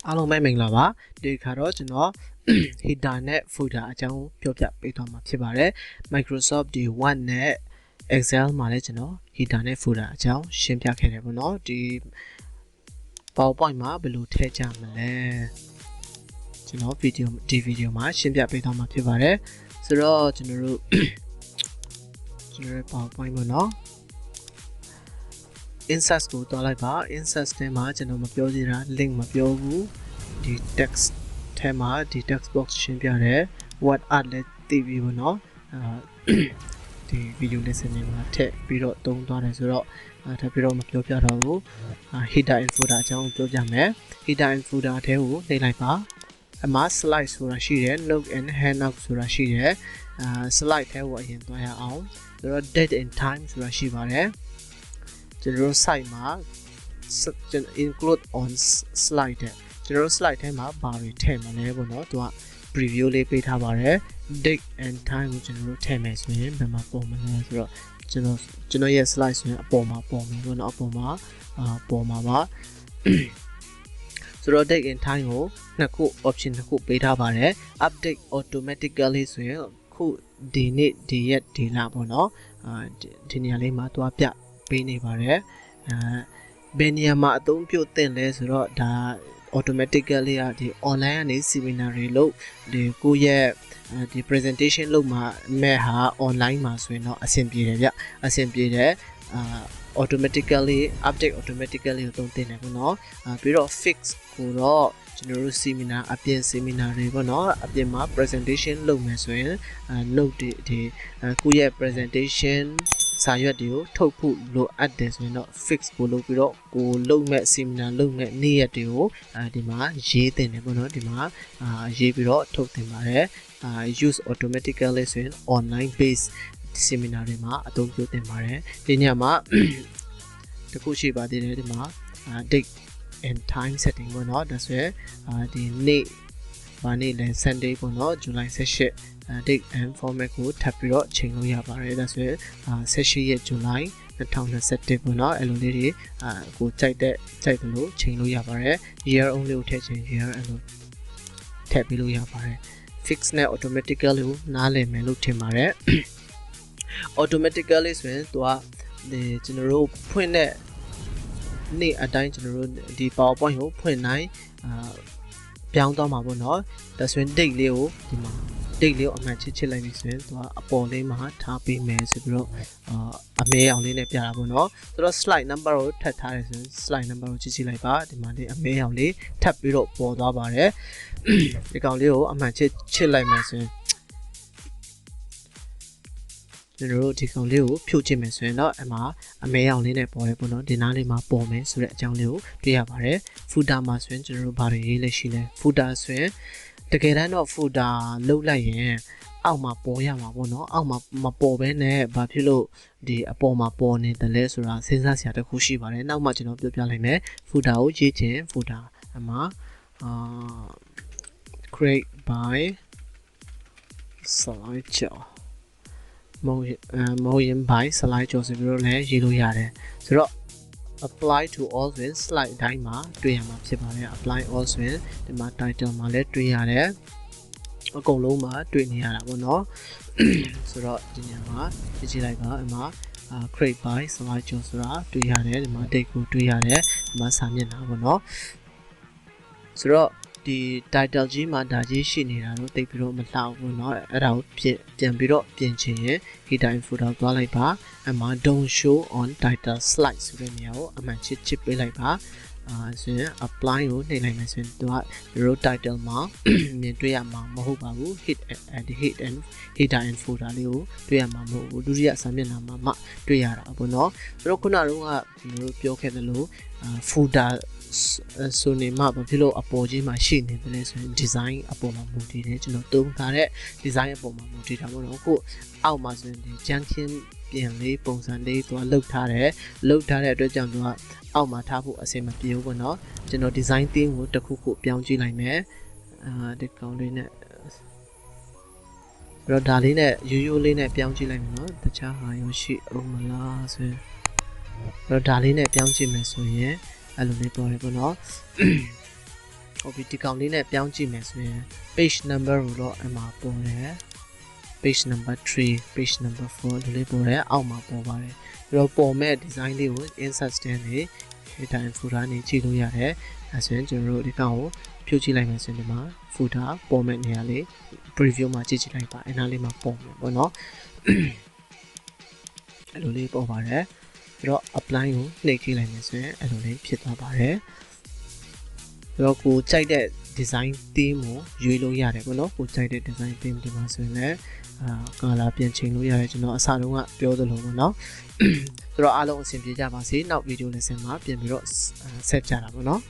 အားလုံးပဲမင်္ဂလာပါဒီခါတော့ကျွန်တော် header နဲ့ footer အကြောင်းပြောပြပေးသွားမှာဖြစ်ပါတယ် Microsoft ဒီ Word နဲ့ Excel မှာလည်းကျွန်တော် header နဲ့ footer အကြောင်းရှင်းပြခဲ့တယ်ပေါ့နော်ဒီ PowerPoint မှာဘယ်လိုထည့်ကြမလဲကျွန်တော်ဗီဒီယိုမှာရှင်းပြပေးသွားမှာဖြစ်ပါတယ်ဆိုတော့ကျွန်တော်တို့ PowerPoint ပေါ့နော်insert ကိုတွားလိုက်ပါ insert ထဲမှာကျွန်တော်မပြောသေးတာ link မပြောဘူးဒီ text ထဲမှာဒီ text box ရှင်းပြတယ် what art လဲသိပြီပေါ့နော်ဒီ video lesson တွေမှာထည့်ပြီးတော့သုံးသွားတယ်ဆိုတော့ထပ်ပြီးတော့မပြောပြတော့ဘူး header and footer အကြောင်းပြောပြမယ် header and footer ထဲကိုနှိပ်လိုက်ပါအမှာ slide ဆိုတာရှိတယ် note and handout ဆိုတာရှိတယ် slide ထဲကိုအရင်သွားရအောင်ဆိုတော့ date and time ဆိုတာရှိပါတယ်ကျွန်တော် site မှာ include on slide တဲ့ကျွန်တော် slide ထဲမှာဘာတွေထည့်မလဲပေါ့နော်သူက preview လေးပေးထားပါတယ် date and time ကိုကျွန်တော်ထည့်မယ်ဆိုရင်ဘယ်မှာပုံမလဲဆိုတော့ကျွန်တော်ရဲ့ slide ဆိုရင်အပေါ်မှာပုံမယ်ပေါ့နော်အပေါ်မှာပေါ်မှာပါဆိုတော့ date and time ကိုနှစ်ခု option နှစ်ခုပေးထားပါတယ် update automatically ဆိုရင်ခုဒီနေ့ဒီရက်ဒီလပေါ့နော်ဒီနေရာလေးမှာတွားပြပေးနေပါတယ်ဘယ်နေရာမှာအသုံးပြုသင့်လဲဆိုတော့ဒါ automatically ဒီ online ကနေ seminar တွေလုပ်ဒီကိုယ့်ရဲ့ဒီ presentation လုပ်မှာမဲ့ဟာ online မှာဆိုရင်တော့အဆင်ပြေတယ်ဗျအဆင်ပြေတယ်automatically update automatically ကိုသုံးသင့်တယ်ပေါ့နော်ပြီးတော့ fix ကိုတော့ကျွန်တော်တို့ seminar အပြင် seminar တွေပေါ့နော်အပြင်မှာ presentation လုပ်မယ်ဆိုရင် note တွေကိုယ့်ရဲ့ presentation စာရွက်တွေကိုထုတ်ဖို့လိုအပ်တယ်ဆိုရင်တော့ fix ကိုလုပ်ပြီးတော့ကိုလုပ်မဲ့ seminar လုပ်မဲ့နေ့ရက်တွေကိုဒီမှာရေးတင်တယ်ပေါ့နော်ဒီမှာရေးပြီးတော့ထုတ်တင်ပါတယ်use automatically ဆိုရင် online based seminar တွေမှာအသုံးပြုတင်ပါတယ်ဒီညမှာတခုရှိပါသေးတယ်ဒီမှာ date and time setting ပေါ့နော်ဒါဆိုရင်ဒီနေ့ဘာနေ့လဲ Sunday ပေါ့နော် July 18 date and format ကိုထပ်ပြီးတော့ချိန်လို့ရပါတယ်ဒါဆိုရင်18ရက် July 2021ပေါ့နော်အဲ့လိုလေးတွေကိုကြိုက်တယ်လို့ချိန်လို့ရပါတယ် year only ကိုထည့်ချိန် year အဲ့လိုထည့်ပြီးလို့ရပါတယ် fix နဲ့ automatically ကိုနားလည်မယ်လို့ထင်ပါတယ် automatically ဆိုရင်သူကဒီကျွန်တော်တို့ဖွင့်တဲ့နေ့အတိုင်းကျွန်တော်တို့ဒီ PowerPoint ကိုဖွင့်နိုင်ပြောင်းသွားမှာပေါ့နော်ဒါဆိုရင် date လေးကိုဒီမှာ date လေးကိုအမှန်ချစ်လိုက်ပြီဆိုရင်သူကအပေါ်လေးမှာထားပေးမယ်ဆိုပြီးတော့အမဲအောင်လေးနဲ့ပြတာပေါ့နော်ဆိုတော့ slide number ကိုထပ်ထားတယ်ဆိုရင် slide number ကိုကြည့်လိုက်ပါဒီမှာလေးအမဲအောင်လေးထပ်ပြီးတော့ပေါ်သွားပါတယ်ဒီကောင်လေးကိုအမှန်ချစ်လိုက်မယ်ဆိုရင်ကျွန်တော်တို့ဒီကောင်လေးကိုဖြုတ်ချင်မယ်ဆိုရင်တော့အမှာအမဲရောင်လေးနဲ့ပေါ်တယ်ပေါ့နော်ဒီနားလေးမှာပေါ်မယ်ဆိုတဲ့အကြောင်းလေးကိုတွေ့ရပါတယ် footer မှာဆိုရင်ကျွန်တော်တို့ဘာတွေရေးလဲရှိလဲ footer ဆိုရင်တကယ်တမ်းတော့ footer လုတ်လိုက်ရင်အောက်မှာပေါ်ရမှာပေါ့နော်အောက်မှာမပေါ်ဘဲနဲ့ဘာဖြစ်လို့ဒီအပေါ်မှာပေါ်နေတယ်လဲဆိုတာစဉ်းစားစရာတစ်ခုရှိပါတယ်နောက်မှကျွန်တော်ပြောပြလိုက်မယ် footer ကိုရေးချင် footer အမှာcreate by SalaiKyawမိုးရင် by SalaiKyaw ဆိုပြီးတော့လည်းရေးလို့ရတယ်ဆိုတော့ apply to all ဆိုရင် slide တိုင်းမှာတွေ့ရမှာဖြစ်ပါတယ် apply all ဆိုရင်ဒီမှာ title မှာလည်းတွေ့ရတယ်အကုန်လုံးမှာတွေ့နေရတာပေါ့နော်ဆိုတော့ဒီညမှာကြည့်လိုက်ပါအမှာ create by SalaiKyaw ဆိုတာတွေ့ရတယ်ဒီမှာ date ကိုတွေ့ရတယ်ဒီမှာစာမျက်နှာပေါ့နော်ဆိုတော့ဒီ title ကြီးမှာဒါကြီးရှိနေတာတော့တိတ်ပြီးတော့မလှဘူးเนาะအဲ့ဒါကိုပြန်ပြီးတော့ပြင်ချင်ရင် header and footer သွားလိုက်ပါအမှာ don't show on title slide ဆိုတဲ့နေရာကိုအမှန်ချစ်ပေးလိုက်ပါဆိုရင် apply ကိုနှိပ်လိုက်မယ်ဆိုရင်သူက row title မှာမြင်တွေ့ရမှာမဟုတ်ပါဘူး header and footer လေးကိုတွေ့ရမှာမဟုတ်ဘူးဒုတိယစာမျက်နှာမှာမှတွေ့ရတာပေါ့เนาะဆိုတော့ခုနကတော့ကျွန်တော်တို့ပြောခဲ့သလို footerဆိုနေမှာဘာဖြစ်လို့အပေါ်ကြီးမှာရှိနေတယ်လဲဆိုရင် design အပေါ်မှာမူတည်တယ်ကျွန်တော်သုံးထားတဲ့ design အပေါ်မှာမူတည်တာပေါ့နော်ခုအောက်မှာဆိုရင်ဒီ junction ပြင်လေးပုံစံလေးသူကလှုပ်ထားတဲ့အတွက်ကြောင့်သူကအောက်မှာထားဖို့အဆင်မပြေဘူးပေါ့နော်ကျွန်တော် design theme ကိုတစ်ခုခုပြောင်းကြည့်လိုက်မယ်ဒီကောင်လေးနဲ့တော့ဒါလေးနဲ့ရိုးရိုးလေးနဲ့ပြောင်းကြည့်လိုက်မယ်နော်တခြားဟာရောရှိအောင်မလားဆိုရင်တော့ဒါလေးနဲ့ပြောင်းကြည့်မယ်ဆိုရင်အဲ့လိုလေးပေါ်တယ်ပေါ့နော် ဟုတ်ပြီဒီကောင်လေးနဲ့ပြောင်းကြည့်မယ်ဆိုရင် page number ကိုတော့အမှာပေါ်တယ် page number 3 page number 4ဒီလေးပေါ်တယ်အောက်မှာပေါ်ပါတယ်ပြီးတော့ပေါ်မဲ့ design လေးကို insert တဲ့နေ header and footer နေကြည့်လို့ရတယ်အဲဆိုရင်ကျွန်တော်တို့ဒီကောင်ကိုဖြုတ်ကြည့်လိုက်မယ်ဆိုရင်ဒီမှာ footer ပေါ်မဲ့နေရာလေး preview မှာကြည့်ကြည့်လိုက်ပါအဲ့နားလေးမှာပေါ်မယ်ပေါ့နော်အဲ့လိုလေးပေါ်ပါတယ်ပြီးတော့ apply ကိုနှိပ်ကြည့်လိုက်မယ်ဆိုရင်အဲ့လိုလေးဖြစ်သွားပါတယ်ပြီးတော့ကိုကြိုက်တဲ့ design theme ကိုရွေးလို့ရတယ်ပေါ့နော်ကိုကြိုက်တဲ့ design theme ဒီမှာဆိုရင်လည်းcolor ပြင်ချိန်လို့ရတယ်ကျွန်တော်အစတုန်းကပြောသလိုပေါ့နော်ဆိုတော့အားလုံးအဆင်ပြေကြပါစေနောက် video lesson မှာပြန်ပြီးတော့ဆက်ကြတာပေါ့နော်